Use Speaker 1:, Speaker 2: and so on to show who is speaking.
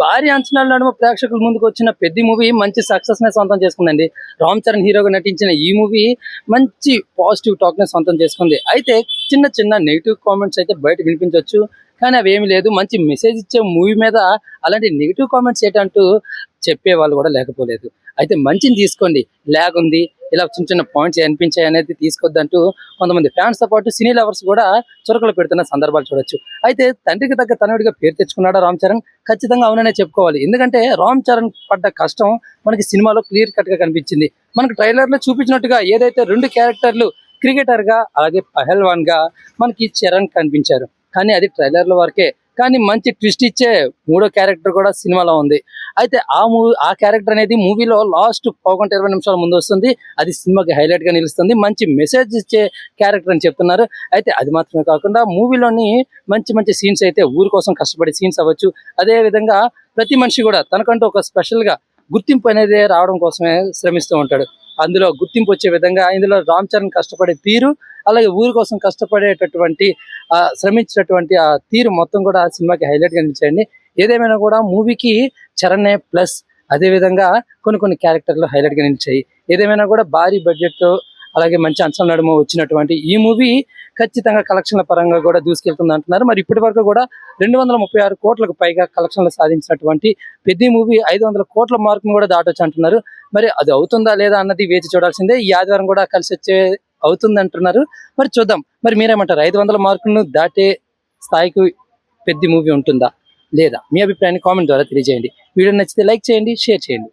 Speaker 1: భారీ అంచనాల నడుమ ప్రేక్షకుల ముందుకు వచ్చిన పెద్ద మూవీ మంచి సక్సెస్ నే సొంతం చేసుకుందండి. రామ్ చరణ్ హీరోగా నటించిన ఈ మూవీ మంచి పాజిటివ్ టాక్ ని సొంతం చేసుకుంది. అయితే చిన్న చిన్న నెగిటివ్ కామెంట్స్ అయితే బయట వినిపించవచ్చు, కానీ అవి ఏమి లేదు. మంచి మెసేజ్ ఇచ్చే మూవీ మీద అలాంటి నెగిటివ్ కామెంట్స్ ఏంటంటూ చెప్పే వాళ్ళు కూడా లేకపోలేదు. అయితే మంచిని తీసుకోండి, లాగ్ ఉంది, ఇలా చిన్న చిన్న పాయింట్స్ అనిపించాయి అనేది తీసుకొద్దంటూ కొంతమంది ఫ్యాన్స్ తో పాటు సినీ లవర్స్ కూడా చురకలు పెడుతున్న సందర్భాలు చూడొచ్చు. అయితే తండ్రికి తగ్గ తనయుడిగా పేరు తెచ్చుకున్నాడా రామ్ చరణ్? ఖచ్చితంగా అవుననే చెప్పుకోవాలి. ఎందుకంటే రామ్ చరణ్ పడ్డ కష్టం మనకి సినిమాలో క్లియర్ కట్ గా కనిపించింది. మనకు ట్రైలర్ లో చూపించినట్టుగా ఏదైతే రెండు క్యారెక్టర్లు, క్రికెటర్ గా అలాగే పహల్వాన్ గా మనకి చరణ్ కనిపించారు, కానీ అది ట్రైలర్ లో వరకే. కానీ మంచి ట్విస్ట్ ఇచ్చే మూడో క్యారెక్టర్ కూడా సినిమాలో ఉంది. అయితే ఆ క్యారెక్టర్ అనేది మూవీలో లాస్ట్ 1:20 ముందు వస్తుంది. అది సినిమాకి హైలైట్ గా నిలుస్తుంది. మంచి మెసేజ్ ఇచ్చే క్యారెక్టర్ అని చెప్తున్నారు. అయితే అది మాత్రమే కాకుండా మూవీలోని మంచి మంచి సీన్స్ అయితే ఊరి కోసం కష్టపడే సీన్స్ అవ్వచ్చు. అదే విధంగా ప్రతి మనిషి కూడా తనకంటూ ఒక స్పెషల్ గా గుర్తింపు అనేది రావడం కోసమే శ్రమిస్తూ ఉంటాడు. అందులో గుర్తింపు వచ్చే విధంగా ఇందులో రామ్ చరణ్ కష్టపడే తీరు, అలాగే ఊరి కోసం కష్టపడేటటువంటి శ్రమించినటువంటి ఆ తీరు మొత్తం కూడా ఆ సినిమాకి హైలైట్ గా నిలిచాయండి. ఏదేమైనా కూడా మూవీకి చరణ్ ప్లస్ అదే విధంగా కొన్ని కొన్ని క్యారెక్టర్లు హైలైట్ గా నిలిచాయి. ఏదేమైనా కూడా భారీ బడ్జెట్ తో అలాగే మంచి అంచనా నడుమ వచ్చినటువంటి ఈ మూవీ ఖచ్చితంగా కలెక్షన్ల పరంగా కూడా దూసుకెళ్తుంది అంటున్నారు. మరి ఇప్పటి వరకు కూడా 236 కోట్లకు పైగా కలెక్షన్లు సాధించినటువంటి పెద్ద మూవీ 500 కోట్ల మార్కును కూడా దాటొచ్చు అంటున్నారు. మరి అది అవుతుందా లేదా అన్నది వేచి చూడాల్సిందే. ఈ ఆదివారం కూడా కలిసి వచ్చే అవుతుంది అంటున్నారు. మరి చూద్దాం. మరి మీరేమంటారు? 500 మార్కులను దాటే స్థాయికి పెద్ద మూవీ ఉంటుందా లేదా? మీ అభిప్రాయాన్ని కామెంట్ ద్వారా తెలియజేయండి. వీడియో నచ్చితే లైక్ చేయండి, షేర్ చేయండి.